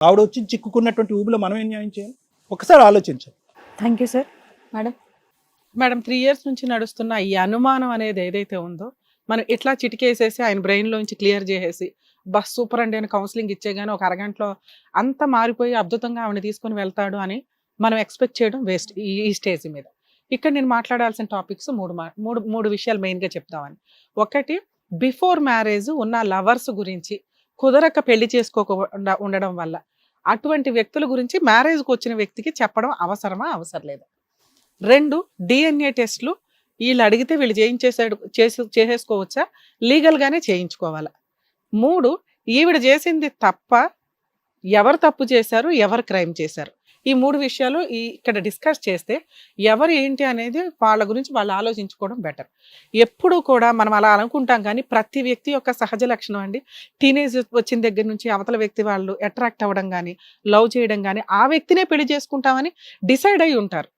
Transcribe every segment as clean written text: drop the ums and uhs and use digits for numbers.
ఆవిడ వచ్చి చిక్కుకున్నటువంటి ఊబిలో మనం ఏం న్యాయం చేయాలి? ఒకసారి ఆలోచించాలి. Thank you sir. Madam, madam 3 years నుంచి నడుస్తున్న ఈ అనుమానం అనేది ఏదైతే ఉందో, మనం ఇట్లా చిటికేసేసి ఆయన బ్రెయిన్‌లోంచి క్లియర్ చేసేసి, బస్ సూపర్ అండి అని కౌన్సెలింగ్ ఇచ్చేగానే ఒక అరగంటలో అంతా మారిపోయి అద్భుతంగా ఆవిడని తీసుకొని వెళ్తాడు అని మనం ఎక్స్‌పెక్ట్ చేయడం వేస్ట్ ఈ స్టేజ్ మీద. ఇక్కడ నేను మాట్లాడాల్సిన టాపిక్స్ 3 విషయాలు మెయిన్‌గా చెప్దామని. ఒకటి, బిఫోర్ మ్యారేజ్ ఉన్న లవర్స్ గురించి కుదరక పెళ్లి చేసుకోకుండా ఉండడం వల్ల అటువంటి వ్యక్తుల గురించి మ్యారేజ్‌కి వచ్చిన వ్యక్తికి చెప్పడం అవసరమా? అవసరం లేదా? 2, DNA టెస్ట్‌లు వీళ్ళు అడిగితే వీళ్ళు చేసేసుకోవచ్చా? లీగల్‌గానే చేయించుకోవాలా? 3, ఈవిడ చేసింది తప్పా? ఎవరు తప్పు చేశారు? ఎవరు క్రైమ్ చేశారు? ఈ 3 విషయాలు ఇక్కడ డిస్కస్ చేస్తే ఎవరు ఏంటి అనేది వాళ్ళ గురించి వాళ్ళు ఆలోచించుకోవడం బెటర్. ఎప్పుడూ కూడా మనం అలా అనుకుంటాం కానీ ప్రతి వ్యక్తి యొక్క సహజ లక్షణం అండి. టీనేజ్ వచ్చిన దగ్గర నుంచి అవతల వ్యక్తి వాళ్ళు అట్రాక్ట్ అవ్వడం కానీ, లవ్ చేయడం కానీ, ఆ వ్యక్తినే పెళ్లి చేసుకుంటామని డిసైడ్ అయి ఉంటారు.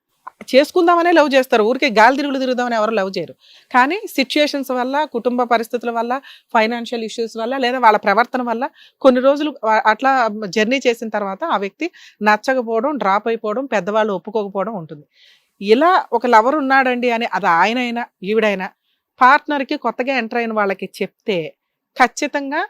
చేసుకుందామనే లవ్ చేస్తారు. ఊరికే గాలి తిరుగుదామని ఎవరు లవ్ చేయరు. కానీ సిచ్యుయేషన్స్ వల్ల, కుటుంబ పరిస్థితుల వల్ల, ఫైనాన్షియల్ ఇష్యూస్ వల్ల, లేదా వాళ్ళ ప్రవర్తన వల్ల కొన్ని రోజులు అట్లా జర్నీ చేసిన తర్వాత ఆ వ్యక్తి నచ్చకపోవడం, డ్రాప్ అయిపోవడం, పెద్దవాళ్ళు ఒప్పుకోకపోవడం ఉంటుంది. ఇలా ఒక లవర్ ఉన్నాడండి అని అది ఆయనైనా ఈవిడైనా పార్ట్నర్కి కొత్తగా ఎంటర్ అయిన వాళ్ళకి చెప్తే ఖచ్చితంగా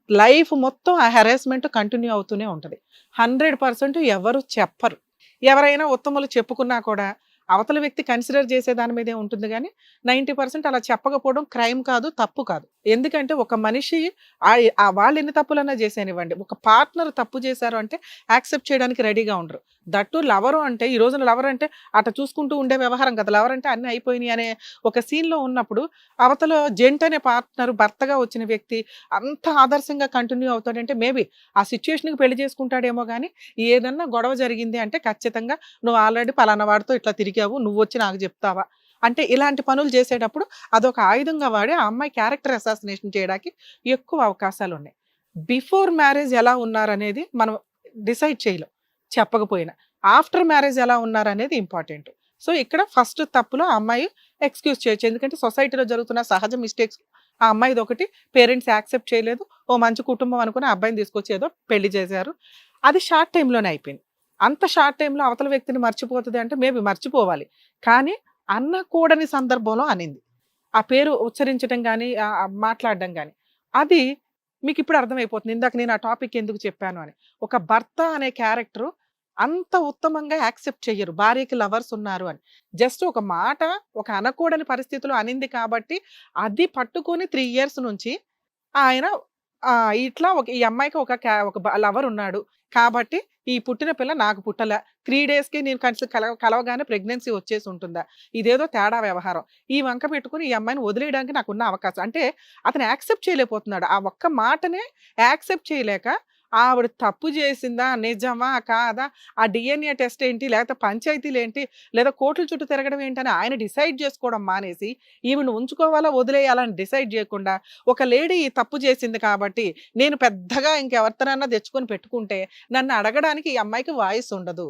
లైఫ్ మొత్తం ఆ హెరాస్మెంట్ కంటిన్యూ అవుతూనే ఉంటుంది. 100% ఎవరు చెప్పరు. ఎవరైనా ఉత్తములు చెప్పుకున్నా కూడా అవతల వ్యక్తి కన్సిడర్ చేసే దాని మీదే ఉంటుంది కానీ 90% అలా చెప్పకపోవడం క్రైమ్ కాదు, తప్పు కాదు. ఎందుకంటే ఒక మనిషి వాళ్ళు ఎన్ని తప్పులన్నా చేసేనివ్వండి, ఒక పార్ట్నర్ తప్పు చేశారు అంటే యాక్సెప్ట్ చేయడానికి రెడీగా ఉండరు. దట్టు లవరు అంటే ఈ రోజున లవర్ అంటే అట్లా చూసుకుంటూ ఉండే వ్యవహారం కదా. లవర్ అంటే అన్ని అయిపోయినాయి అనే ఒక సీన్లో ఉన్నప్పుడు అవతల జెంట్ అనే పార్ట్నర్ భర్తగా వచ్చిన వ్యక్తి అంత ఆదర్శంగా కంటిన్యూ అవుతాడంటే మేబీ ఆ సిచ్యువేషన్కి పెళ్లి చేసుకుంటాడేమో కానీ ఏదన్నా గొడవ జరిగింది అంటే ఖచ్చితంగా నువ్వు ఆల్రెడీ పలానా వాడితో ఇట్లా తిరిగావు, నువ్వు వచ్చి నాకు చెప్తావా అంటే ఇలాంటి పనులు చేసేటప్పుడు అదొక ఆయుధంగా వాడి ఆ అమ్మాయి క్యారెక్టర్ అసాసినేషన్ చేయడానికి ఎక్కువ అవకాశాలు ఉన్నాయి. బిఫోర్ మ్యారేజ్ ఎలా ఉన్నారనేది మనం డిసైడ్ చేయలేం చెప్పకపోయినా. ఆఫ్టర్ మ్యారేజ్ ఎలా ఉన్నారనేది ఇంపార్టెంట్. సో ఇక్కడ ఫస్ట్ తప్పులో ఆ అమ్మాయి ఎక్స్క్యూజ్ చేయొచ్చు. ఎందుకంటే సొసైటీలో జరుగుతున్న సహజ మిస్టేక్స్ ఆ అమ్మాయిది ఒకటి, పేరెంట్స్ యాక్సెప్ట్ చేయలేదు, ఓ మంచి కుటుంబం అనుకుని ఆ అబ్బాయిని తీసుకొచ్చి ఏదో పెళ్లి చేశారు. అది షార్ట్ టైంలోనే అయిపోయింది. అంత షార్ట్ టైంలో అవతల వ్యక్తిని మర్చిపోతుంది అంటే మేబీ మర్చిపోవాలి, కానీ అనకూడని సందర్భంలో అనింది. ఆ పేరు ఉచ్చరించడం కానీ మాట్లాడడం కానీ అది మీకు ఇప్పుడు అర్థమైపోతుంది ఇందాక నేను ఆ టాపిక్ ఎందుకు చెప్పాను అని. ఒక భర్త అనే క్యారెక్టరు అంత ఉత్తమంగా యాక్సెప్ట్ చెయ్యరు భార్యకి లవర్స్ ఉన్నారు అని. జస్ట్ ఒక మాట ఒక అనకూడని పరిస్థితిలో అనింది కాబట్టి అది పట్టుకొని 3 years నుంచి ఆయన ఇట్లా ఈ అమ్మాయికి ఒక లవర్ ఉన్నాడు కాబట్టి ఈ పుట్టిన పిల్ల నాకు పుట్టల 3 daysకి నేను కలవగానే ప్రెగ్నెన్సీ వచ్చేసి ఉంటుందా, ఇదేదో తేడా వ్యవహారం, ఈ వంక పెట్టుకుని ఈ అమ్మాయిని వదిలేయడానికి నాకున్న అవకాశం అంటే అతను యాక్సెప్ట్ చేయలేకపోతున్నాడు. ఆ ఒక్క మాటనే యాక్సెప్ట్ చేయలేక ఆవిడ తప్పు చేసిందా, నిజమా కాదా, ఆ DNA టెస్ట్ ఏంటి, లేకపోతే పంచాయతీలు ఏంటి, లేదా కోర్టుల చుట్టూ తిరగడం ఏంటని ఆయన డిసైడ్ చేసుకోవడం మానేసి ఈవిని ఉంచుకోవాలా వదిలేయాలని డిసైడ్ చేయకుండా ఒక లేడీ తప్పు చేసింది కాబట్టి నేను పెద్దగా ఇంకెవరితోనన్నా తెచ్చుకొని పెట్టుకుంటే నన్ను అడగడానికి ఈ అమ్మాయికి వాయిస్ ఉండదు.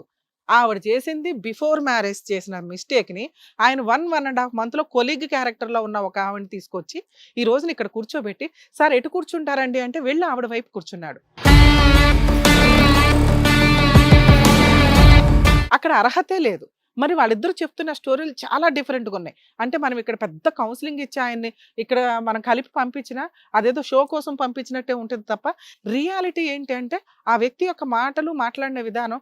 ఆవిడ చేసింది బిఫోర్ మ్యారేజ్ చేసిన మిస్టేక్ని ఆయన 1.5 monthలో కొలీగ్ క్యారెక్టర్లో ఉన్న ఒక ఆవిడని తీసుకొచ్చి ఈ రోజున ఇక్కడ కూర్చోబెట్టి సార్ ఎటు కూర్చుంటారండి అంటే వెళ్ళి ఆవిడ వైపు కూర్చున్నాడు. అక్కడ అర్హతే లేదు. మరి వాళ్ళిద్దరూ చెప్తున్న స్టోరీలు చాలా డిఫరెంట్గా ఉన్నాయి. అంటే మనం ఇక్కడ పెద్ద కౌన్సిలింగ్ ఇచ్చి ఆయన్ని ఇక్కడ మనం కలిపి పంపించినా అదేదో షో కోసం పంపించినట్టే ఉంటుంది తప్ప రియాలిటీ ఏంటి అంటే ఆ వ్యక్తి యొక్క మాటలు మాట్లాడిన విధానం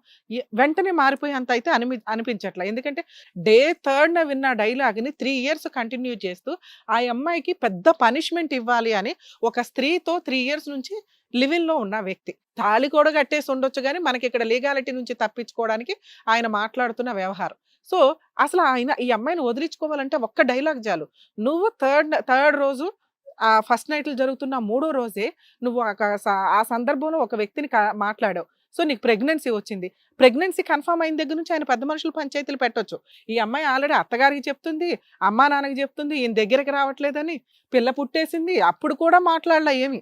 వెంటనే మారిపోయేంత అయితే అనిపించట్లే. ఎందుకంటే డే 3rd విన్న డైలాగ్ని 3 years కంటిన్యూ చేస్తూ ఆ అమ్మాయికి పెద్ద పనిష్మెంట్ ఇవ్వాలి అని ఒక స్త్రీతో 3 years నుంచి లివింగ్లో ఉన్న వ్యక్తి తాళి కూడా కట్టేసి ఉండొచ్చు కానీ మనకి ఇక్కడ లీగాలిటీ నుంచి తప్పించుకోవడానికి ఆయన మాట్లాడుతున్న వ్యవహారం. సో అసలు ఆయన ఈ అమ్మాయిని వదిలించుకోవాలంటే ఒక్క డైలాగ్ చాలు. నువ్వు థర్డ్ రోజు ఫస్ట్ నైట్లు జరుగుతున్న 3వ రోజే నువ్వు ఆ సందర్భంలో ఒక వ్యక్తిని మాట్లాడావు. సో నీకు ప్రెగ్నెన్సీ వచ్చింది. ప్రెగ్నెన్సీ కన్ఫర్మ్ అయిన దగ్గర నుంచి ఆయన పెద్ద మనుషులు పంచాయతీలు పెట్టొచ్చు. ఈ అమ్మాయి ఆల్రెడీ అత్తగారికి చెప్తుంది, అమ్మా నాన్నకి చెప్తుంది, ఈయన దగ్గరికి రావట్లేదని, పిల్ల పుట్టేసింది, అప్పుడు కూడా మాట్లాడలే ఏమి.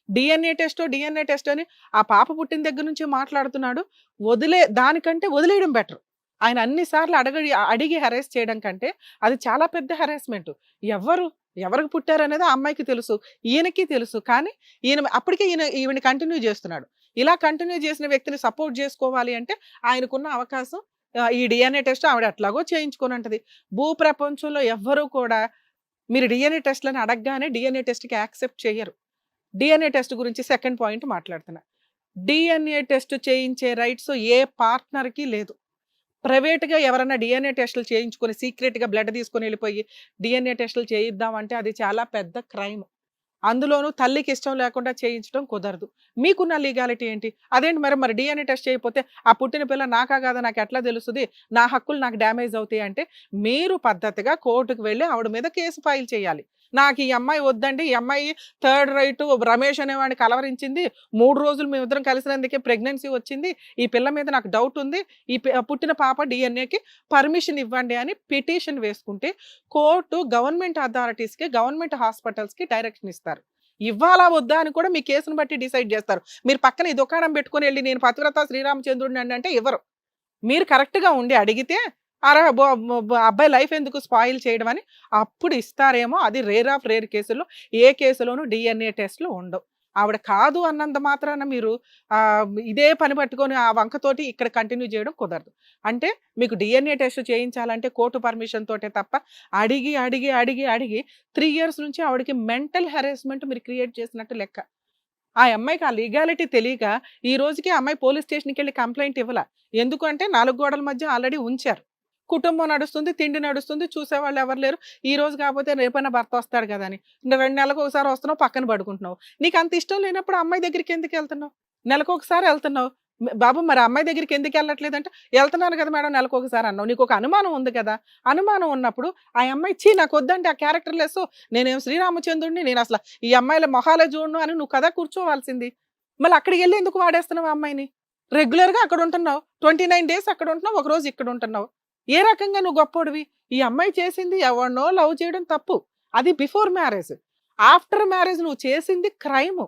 DNA టెస్ట్ అని ఆ పాప పుట్టిన దగ్గర నుంచి మాట్లాడుతున్నాడు. దానికంటే వదిలేయడం బెటర్. ఆయన అన్నిసార్లు అడిగి హెరాస్ చేయడం కంటే అది చాలా పెద్ద హెరాస్మెంట్. ఎవరికి పుట్టారనేది ఆ అమ్మాయికి తెలుసు, ఈయనకి తెలుసు, కానీ అప్పటికే ఈవిని కంటిన్యూ చేస్తున్నాడు. ఇలా కంటిన్యూ చేసిన వ్యక్తిని సపోర్ట్ చేసుకోవాలి అంటే ఆయనకున్న అవకాశం ఈ డిఎన్ఏ టెస్ట్ ఆవిడ ఎట్లాగో చేయించుకొని ఉంటది. భూ ప్రపంచంలో ఎవ్వరూ కూడా మీరు డిఎన్ఏ టెస్ట్‌లని అడగగానే డిఎన్ఏ టెస్ట్‌కి యాక్సెప్ట్ చెయ్యరు. డిఎన్ఏ టెస్ట్ గురించి సెకండ్ పాయింట్ మాట్లాడుతున్నా. డిఎన్ఏ టెస్ట్ చేయించే రైట్స్ ఏ పార్ట్నర్‌కి లేదు. ప్రైవేట్‌గా ఎవరైనా డిఎన్ఏ టెస్టులు చేయించుకొని సీక్రెట్‌గా బ్లడ్ తీసుకొని వెళ్ళిపోయి డిఎన్ఏ టెస్టులు చేయిద్దామంటే అది చాలా పెద్ద క్రైమ్. అందులోనూ తల్లికి ఇష్టం లేకుండా చేయించడం కుదరదు. మీకున్న లీగాలిటీ ఏంటి? అదేంటి మరి డిఎన్ఏ టెస్ట్ చేయకపోతే ఆ పుట్టిన పిల్ల నాకా కాదా నాకు ఎట్లా తెలుస్తది? నా హక్కులు నాకు డ్యామేజ్ అవుతాయి అంటే మీరు పద్ధతిగా కోర్టుకి వెళ్ళి ఆవిడ మీద కేసు ఫైల్ చేయాలి. నాకు ఈ అమ్మాయి వద్దండి. ఈ అమ్మాయి థర్డ్ రైట్ రమేష్ అనేవాడిని కలవరించింది. 3 రోజులు మేమిద్దరం కలిసినందుకే ప్రెగ్నెన్సీ వచ్చింది. ఈ పిల్ల మీద నాకు డౌట్ ఉంది. పుట్టిన పాప డిఎన్ఏకి పర్మిషన్ ఇవ్వండి అని పిటిషన్ వేసుకుంటే కోర్టు గవర్నమెంట్ అథారిటీస్‌కి, గవర్నమెంట్ హాస్పిటల్స్‌కి డైరెక్షన్ ఇస్తారు. ఇవ్వాలా వద్దా అని కూడా మీ కేసుని బట్టి డిసైడ్ చేస్తారు. మీరు పక్కన ఈ దుకాణం పెట్టుకొని వెళ్ళి నేను పతివ్రత శ్రీరామచంద్రుడిని అంటే ఇవ్వరు. మీరు కరెక్ట్‌గా ఉండి అడిగితే అరే అబ్బాయి లైఫ్ ఎందుకు స్పాయిల్ చేయడం అని అప్పుడు ఇస్తారేమో. అది రేర్ ఆఫ్ రేర్ కేసుల్లో ఏ కేసులోనూ డిఎన్ఏ టెస్ట్‌లు ఉండవు. ఆవిడ కాదు అన్నంత మాత్రాన మీరు ఇదే పని పట్టుకొని ఆ వంకతోటి ఇక్కడ కంటిన్యూ చేయడం కుదరదు. అంటే మీకు డిఎన్ఏ టెస్ట్ చేయించాలంటే కోర్టు పర్మిషన్ తోటే తప్ప అడిగి 3 ఇయర్స్ నుంచి ఆవిడకి మెంటల్ హెరాస్మెంట్ మీరు క్రియేట్ చేసినట్టు లెక్క. ఆ అమ్మాయికి ఆ లీగాలిటీ తెలియక ఈ రోజుకి ఆ అమ్మాయి పోలీస్ స్టేషన్‌కి వెళ్లి కంప్లెయింట్ ఇవ్వల. ఎందుకంటే 4 గోడల మధ్య ఆల్రెడీ ఉంచారు. కుటుంబం నడుస్తుంది, తిండి నడుస్తుంది, చూసేవాళ్ళు ఎవరు లేరు. ఈ రోజు కాకపోతే రేపైనా భర్త వస్తాడు కదా అని. 2 నెలలకు ఒకసారి వస్తున్నావు, పక్కన పడుకుంటున్నావు. నీకు అంత ఇష్టం లేనప్పుడు అమ్మాయి దగ్గరికి ఎందుకు వెళ్తున్నావు? నెలకొకసారి వెళ్తున్నావు. బాబు మరి అమ్మాయి దగ్గరికి ఎందుకు వెళ్ళట్లేదంటే, వెళ్తున్నాను కదా మేడం నెలకొకసారి అన్నావు. నీకు ఒక అనుమానం ఉంది కదా. అనుమానం ఉన్నప్పుడు ఆ అమ్మాయి నాకు వద్దంటే ఆ క్యారెక్టర్ లెస్ నేనేం శ్రీరామచంద్రుడిని, నేను అసలు ఈ అమ్మాయిల మొహాలే చూడను అని నువ్వు కదా కూర్చోవాల్సింది. మళ్ళీ అక్కడికి వెళ్ళి ఎందుకు వాడేస్తున్నావు ఆ అమ్మాయిని? రెగ్యులర్‌గా అక్కడ ఉంటున్నావు. 29 డేస్ అక్కడ ఉంటున్నావు, ఒక రోజు ఇక్కడ ఉంటున్నావు. ఏ రకంగా నువ్వు గొప్పోడివి? ఈ అమ్మాయి చేసింది ఎవరినో లవ్ చేయడం తప్పు. అది బిఫోర్ మ్యారేజ్. ఆఫ్టర్ మ్యారేజ్ నువ్వు చేసింది క్రైమ్.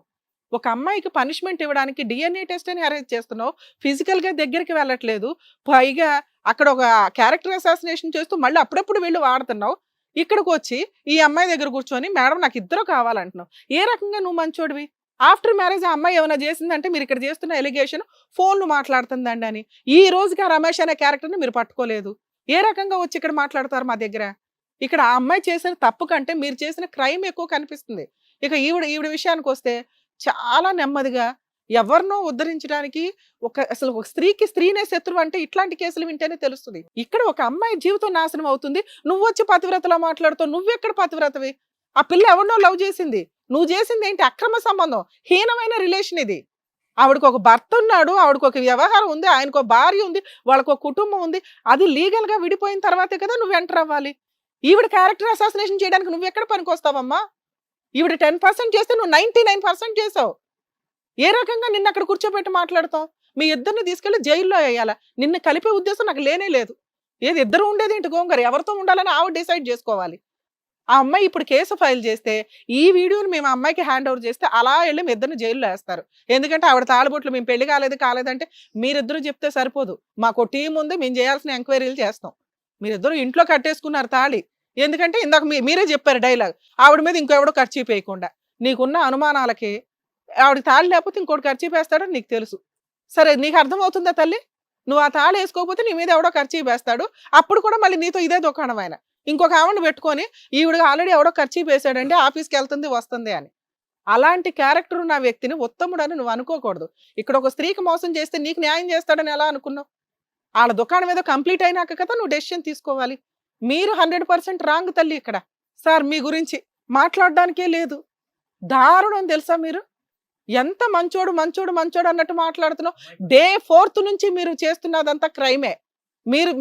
ఒక అమ్మాయికి పనిష్మెంట్ ఇవ్వడానికి డిఎన్ఏ టెస్ట్ అని అరేంజ్ చేస్తున్నావు. ఫిజికల్‌గా దగ్గరికి వెళ్ళట్లేదు. పైగా అక్కడ ఒక క్యారెక్టర్ అసాసినేషన్ చేస్తూ మళ్ళీ అప్పుడప్పుడు వెళ్లి వాడుతున్నావు. ఇక్కడికొచ్చి ఈ అమ్మాయి దగ్గర కూర్చొని మేడం నాకు ఇద్దరు కావాలంటున్నావు. ఏ రకంగా నువ్వు మంచోడివి? ఆఫ్టర్ మ్యారేజ్ ఆ అమ్మాయి ఏమైనా చేసిందంటే మీరు ఇక్కడ చేస్తున్న ఎలిగేషన్ ఫోన్‌లు మాట్లాడుతుందండి అని. ఈ రోజుకి ఆ రమేష్ అనే క్యారెక్టర్‌ని మీరు పట్టుకోలేదు. ఏ రకంగా వచ్చి ఇక్కడ మాట్లాడతారు మా దగ్గర? ఇక్కడ ఆ అమ్మాయి చేసిన తప్పు కంటే మీరు చేసిన క్రైమ్ ఎక్కువ కనిపిస్తుంది. ఇక ఈవిడ విషయానికొస్తే చాలా నెమ్మదిగా ఎవరినో ఉద్ధరించడానికి అసలు ఒక స్త్రీకి స్త్రీనే శత్రువు అంటే ఇట్లాంటి కేసులు వింటేనే తెలుస్తుంది. ఇక్కడ ఒక అమ్మాయి జీవితం నాశనం అవుతుంది. నువ్వొచ్చి పతివ్రతలా మాట్లాడుతావు. నువ్వెక్కడ పతివ్రతవి? ఆ పిల్ల ఎవరినో లవ్ చేసింది. నువ్వు చేసింది ఏంటి? అక్రమ సంబంధం. హీనమైన రిలేషన్ ఇది. ఆవిడకి ఒక భర్త ఉన్నాడు, ఆవిడకి ఒక వ్యవహారం ఉంది, ఆయనకు భార్య ఉంది, వాళ్ళకు ఒక కుటుంబం ఉంది. అది లీగల్ గా విడిపోయిన తర్వాతే కదా నువ్వు ఎంటర్ అవ్వాలి. ఈవిడ క్యారెక్టర్ అసాసినేషన్ చేయడానికి నువ్వు ఎక్కడ పనికొస్తావమ్మా? ఈవిడ 10% చేస్తే నువ్వు 99% చేసావు. ఏ రకంగా నిన్ను అక్కడ కూర్చోబెట్టి మాట్లాడతావు? మీ ఇద్దరిని తీసుకెళ్లి జైల్లో వేయాలా? నిన్ను కలిపే ఉద్దేశం నాకు లేనే లేదు. ఏది ఇద్దరు ఉండేది ఏంటి గోంగర? ఎవరితో ఉండాలని ఆవిడ డిసైడ్ చేసుకోవాలి. ఆ అమ్మాయి ఇప్పుడు కేసు ఫైల్ చేస్తే ఈ వీడియోని మేము ఆ అమ్మాయికి హ్యాండ్ ఓవర్ చేస్తే అలా వెళ్ళి మీ ఇద్దరిని జైల్లో వేస్తారు. ఎందుకంటే ఆవిడ తాళబొట్లు మేము పెళ్లి కాలేదంటే మీరిద్దరూ చెప్తే సరిపోదు. మాకు టీం ఉంది, మేము చేయాల్సిన ఎంక్వైరీలు చేస్తాం. మీరిద్దరూ ఇంట్లో కట్టేసుకున్నారు తాళి. ఎందుకంటే ఇందాక మీరే చెప్పారు డైలాగ్. ఆవిడ మీద ఇంకెవడో ఖర్చు వేయకుండా. నీకున్న అనుమానాలకి ఆవిడ తాళి లేకపోతే ఇంకోటి ఖర్చు వేస్తాడని నీకు తెలుసు. సరే నీకు అర్థమవుతుందా తల్లి? నువ్వు ఆ తాళి వేసుకోకపోతే నీ మీద ఎవడో ఖర్చు వేస్తాడు. అప్పుడు కూడా మళ్ళీ నీతో ఇదే దుకాణం ఆయన. ఇంకొక ఆవిడని పెట్టుకొని ఈవిడ ఆల్రెడీ ఎవడో ఖర్చు వేసాడండి, ఆఫీస్కి వెళ్తుంది వస్తుంది అని. అలాంటి క్యారెక్టర్ ఉన్న వ్యక్తిని ఉత్తముడు అని నువ్వు అనుకోకూడదు. ఇక్కడ ఒక స్త్రీకి మోసం చేస్తే నీకు న్యాయం చేస్తాడని ఎలా అనుకున్నావు? వాళ్ళ దుకాణం ఏదో కంప్లీట్ అయినాక కదా నువ్వు డెసిషన్ తీసుకోవాలి. మీరు 100% రాంగ్ తల్లి ఇక్కడ. సార్ మీ గురించి మాట్లాడడానికే లేదు. దారుణం తెలుసా మీరు? ఎంత మంచోడు అన్నట్టు మాట్లాడుతున్నావు. డే 4th నుంచి మీరు చేస్తున్నదంతా క్రైమే.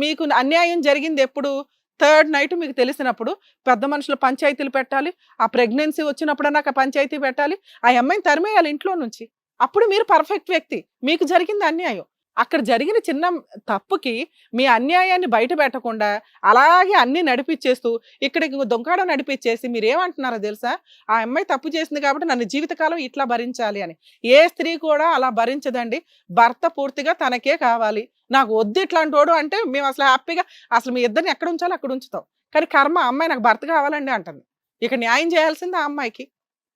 మీకు అన్యాయం జరిగింది ఎప్పుడు? 3rd నైట్ మీకు తెలిసినప్పుడు పెద్ద మనుషులు పంచాయతీలు పెట్టాలి. ఆ ప్రెగ్నెన్సీ వచ్చినప్పుడన్నా పంచాయతీ పెట్టాలి. ఆ అమ్మాయిని తరిమేయాలి ఇంట్లో నుంచి. అప్పుడు మీరు పర్ఫెక్ట్ వ్యక్తి. మీకు జరిగింది అన్యాయం. అక్కడ జరిగిన చిన్న తప్పుకి మీ అన్యాయాన్ని బయట పెట్టకుండా అలాగే అన్ని నడిపించేస్తూ ఇక్కడికి దొంగడం నడిపించేసి మీరేమంటున్నారో తెలుసా? ఆ అమ్మాయి తప్పు చేసింది కాబట్టి నన్ను జీవితకాలం ఇట్లా భరించాలి అని. ఏ స్త్రీ కూడా అలా భరించదండి. భర్త పూర్తిగా తనకే కావాలి. నాకు వద్దు ఇట్లాంటి వాడు అంటే మేము అసలు హ్యాపీగా అసలు మీ ఇద్దరిని ఎక్కడ ఉంచాలో అక్కడ ఉంచుతాం. కానీ కర్మ అమ్మాయి నాకు భర్త కావాలండి అంటుంది. ఇక న్యాయం చేయాల్సింది ఆ అమ్మాయికి.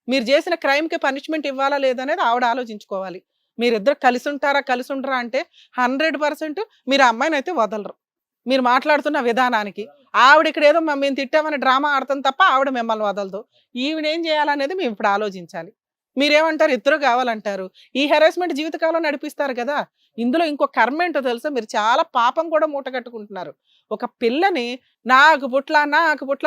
మీరు చేసిన క్రైమ్కి పనిష్మెంట్ ఇవ్వాలా లేదనేది ఆవిడ ఆలోచించుకోవాలి. మీరిద్దరు కలిసి ఉంటారా కలిసి ఉండరా అంటే 100% మీరు ఆ అమ్మాయిని అయితే వదలరు. మీరు మాట్లాడుతున్న విధానానికి ఆవిడ ఇక్కడ ఏదో మేము తిట్టామని డ్రామా ఆడుతుంది తప్ప ఆవిడ మిమ్మల్ని వదలదు. ఈవిడ ఏం చేయాలనేది మేము ఇప్పుడు ఆలోచించాలి. మీరేమంటారు? ఇద్దరు కావాలంటారు. ఈ హెరాస్మెంట్ జీవితకాలం నడిపిస్తారు కదా. ఇందులో ఇంకో కర్మ ఏంటో తెలుసా, మీరు చాలా పాపం కూడా మూట కట్టుకుంటున్నారు. ఒక పిల్లని నాకు పుట్ల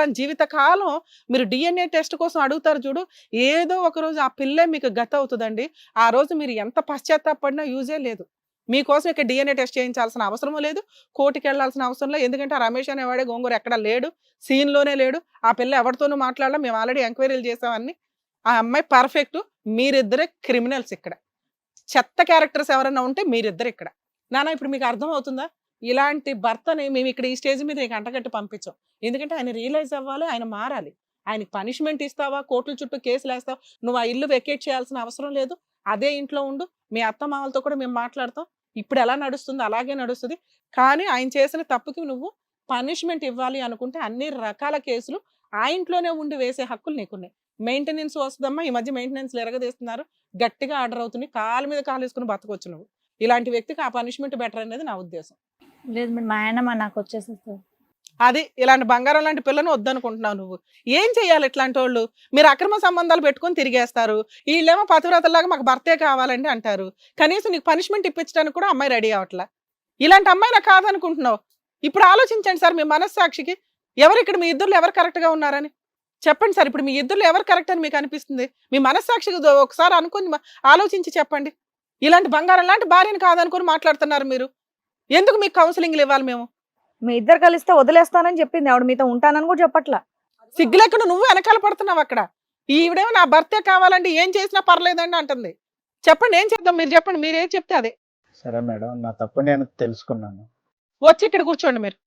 అని జీవితకాలం మీరు DNA టెస్ట్ కోసం అడుగుతారు చూడు, ఏదో ఒక రోజు ఆ పిల్లే మీకు గత అవుతుందండి. ఆ రోజు మీరు ఎంత పశ్చాత్తాపడినా యూజే లేదు. మీకోసం ఇక్కడ DNA టెస్ట్ చేయించాల్సిన అవసరం లేదు, కోర్టుకి వెళ్ళాల్సిన అవసరం లేదు. ఎందుకంటే ఆ రమేష్ అనేవాడే గోంగూర ఎక్కడ లేడు, సీన్లోనే లేడు. ఆ పిల్ల ఎవరితోనూ మాట్లాడలా, మేము ఆల్రెడీ ఎంక్వైరీలు చేసామని. ఆ అమ్మాయి పర్ఫెక్ట్, మీరిద్దరే క్రిమినల్స్ ఇక్కడ. చెత్త క్యారెక్టర్స్ ఎవరైనా ఉంటే మీరిద్దరు ఇక్కడ. నాన్న ఇప్పుడు మీకు అర్థం అవుతుందా? ఇలాంటి భర్తని మేము ఇక్కడ ఈ స్టేజ్ మీద నీకు అంటగట్టి పంపించాం. ఎందుకంటే ఆయన రియలైజ్ అవ్వాలి, ఆయన మారాలి. ఆయనకి పనిష్మెంట్ ఇస్తావా, కోర్టుల చుట్టూ కేసులు వేస్తావా, నువ్వు ఆ ఇల్లు వెకేట్ చేయాల్సిన అవసరం లేదు. అదే ఇంట్లో ఉండు, మీ అత్త మామలతో కూడా మేము మాట్లాడతాం. ఇప్పుడు ఎలా నడుస్తుందో అలాగే నడుస్తుంది. కానీ ఆయన చేసిన తప్పుకి నువ్వు పనిష్మెంట్ ఇవ్వాలి అనుకుంటే అన్ని రకాల కేసులు ఆ ఇంట్లోనే ఉండి వేసే హక్కులు నీకున్నాయి. మెయింటెనెన్స్ వస్తుందమ్మా, ఈ మధ్య మెయింటెనెన్స్ ఎరగదీస్తున్నారు, గట్టిగా ఆర్డర్ అవుతుంది, కాలు మీద కాలు వేసుకుని బతకొచ్చు నువ్వు. ఇలాంటి వ్యక్తికి ఆ పనిష్మెంట్ బెటర్ అనేది నా ఉద్దేశం. లేదు మేడం, మా ఆయన నాకు వచ్చేసేస్తారు. అది ఇలాంటి బంగారం లాంటి పిల్లను వద్దనుకుంటున్నావు నువ్వు. ఏం చెయ్యాలి ఇట్లాంటి వాళ్ళు? మీరు అక్రమ సంబంధాలు పెట్టుకొని తిరిగేస్తారు. వీళ్ళేమో పతివ్రతలాగా మాకు భర్తే కావాలండి అంటారు. కనీసం నీకు పనిష్మెంట్ ఇప్పించడానికి కూడా అమ్మాయి రెడీ అవట్లా. ఇలాంటి అమ్మాయి నాకు కాదనుకుంటున్నావు. ఇప్పుడు ఆలోచించండి సార్, మీ మనస్సాక్షికి ఎవరు ఇక్కడ మీ ఇద్దరు ఎవరు కరెక్ట్గా ఉన్నారని చెప్పండి సార్. ఇప్పుడు మీ ఇద్దరు ఎవరు కరెక్ట్ అని మీకు అనిపిస్తుంది? మీ మనస్సాక్షికి ఒకసారి అనుకుని ఆలోచించి చెప్పండి. ఇలాంటి బంగారం లాంటి భార్యను కాదనుకుని మాట్లాడుతున్నారు మీరు. ఎందుకు మీకు కౌన్సిలింగ్లు ఇవ్వాలి మేము? మీ ఇద్దరు కలిస్తే వదిలేస్తానని చెప్పింది ఆవిడ, మీతో ఉంటానని కూడా చెప్పట్లా. సిగ్గులేకుండా నువ్వు వెనకాల పడుతున్నావు అక్కడ. ఈవిడేమో నా భర్తే కావాలండి, ఏం చేసినా పర్లేదండి అంటుంది. చెప్పండి ఏం చేద్దాం, మీరు చెప్పండి, మీరేం చెప్తే అదే. సరే మేడం, నా తప్పు నేను తెలుసుకున్నాను. వచ్చి ఇక్కడ కూర్చోండి మీరు.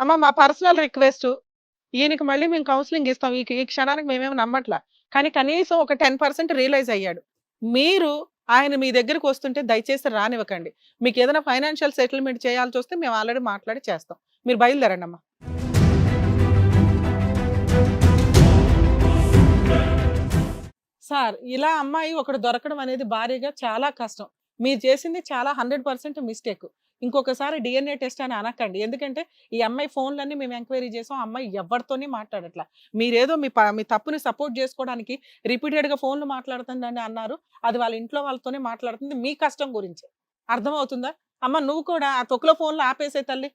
అమ్మ మా పర్సనల్ రిక్వెస్ట్, ఈయనకి మళ్ళీ మేము కౌన్సిలింగ్ ఇస్తాం. ఈ క్షణానికి మేమేమి నమ్మట్లా, కానీ కనీసం ఒక 10% రియలైజ్ అయ్యాడు. మీరు ఆయన మీ దగ్గరకు వస్తుంటే దయచేసి రానివ్వకండి. మీకు ఏదైనా ఫైనాన్షియల్ సెటిల్మెంట్ చేయాల్సి వస్తే మేము ఆల్రెడీ మాట్లాడి చేస్తాం. మీరు బయలుదేరండి అమ్మా. సార్, ఇలా అమ్మాయి ఒకటి దొరకడం అనేది భారీగా చాలా కష్టం. మీరు చేసింది చాలా 100% మిస్టేక్. ఇంకొకసారి DNA టెస్ట్ అని అనకండి. ఎందుకంటే ఈ అమ్మాయి ఫోన్లన్నీ మేము ఎంక్వైరీ చేసాం, అమ్మాయి ఎవరితోని మాట్లాడట్లా. మీరేదో మీ తప్పుని సపోర్ట్ చేసుకోవడానికి రిపీటెడ్గా ఫోన్లు మాట్లాడుతుందని అన్నారు. అది వాళ్ళ ఇంట్లో వాళ్ళతోనే మాట్లాడుతుంది, మీ కష్టం గురించి. అర్థమవుతుందా అమ్మ? నువ్వు కూడా ఆ తొక్కులో ఫోన్లు ఆపేసే తల్లి.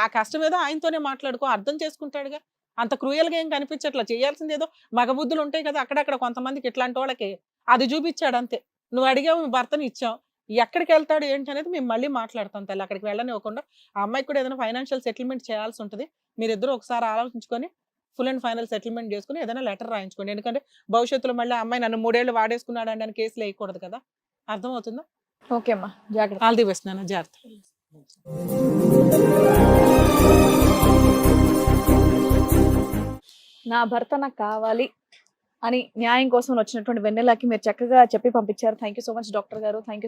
ఆ కష్టం ఏదో ఆయనతోనే మాట్లాడుకో, అర్థం చేసుకుంటాడుగా. అంత క్రూయల్గా ఏం కనిపించట్లా. చేయాల్సింది ఏదో మగబుద్ధులు ఉంటాయి కదా అక్కడక్కడ కొంతమందికి, ఇట్లాంటి వాళ్ళకి అది చూపించాడు అంతే. నువ్వు అడిగావు, మీ భర్తని ఇచ్చావు. ఎక్కడికి వెళ్తాడు ఏంటి అనేది మేము మళ్ళీ మాట్లాడతాం తల్లి. అక్కడికి వెళ్ళనివ్వకుండా ఆ అమ్మాయికి కూడా ఏదైనా ఫైనాన్షియల్ సెటిల్మెంట్ చేయాల్సి ఉంటుంది. మీరిద్దరూ ఒకసారి ఆలోచించుకొని ఫుల్ అండ్ ఫైనల్ సెటిల్మెంట్ చేసుకుని ఏదైనా లెటర్ రాయించుకోండి. ఎందుకంటే భవిష్యత్తులో మళ్ళీ అమ్మాయి నన్ను 3 ఏళ్ళు వాడేసుకున్నాడు అని కేసులు వేయకూడదు కదా. అర్థమవుతుందా? ఓకే అమ్మా, జాగ్రత్త. ఆల్ ది బెస్ట్ నాన్న, జాగ్రత్త. నా భర్త నాకు కావాలి అని న్యాయం కోసం వచ్చినటువంటి వెన్నెలకి మీరు చక్కగా చెప్పి పంపించారు. Thank you so much doctor గారు. Thank you.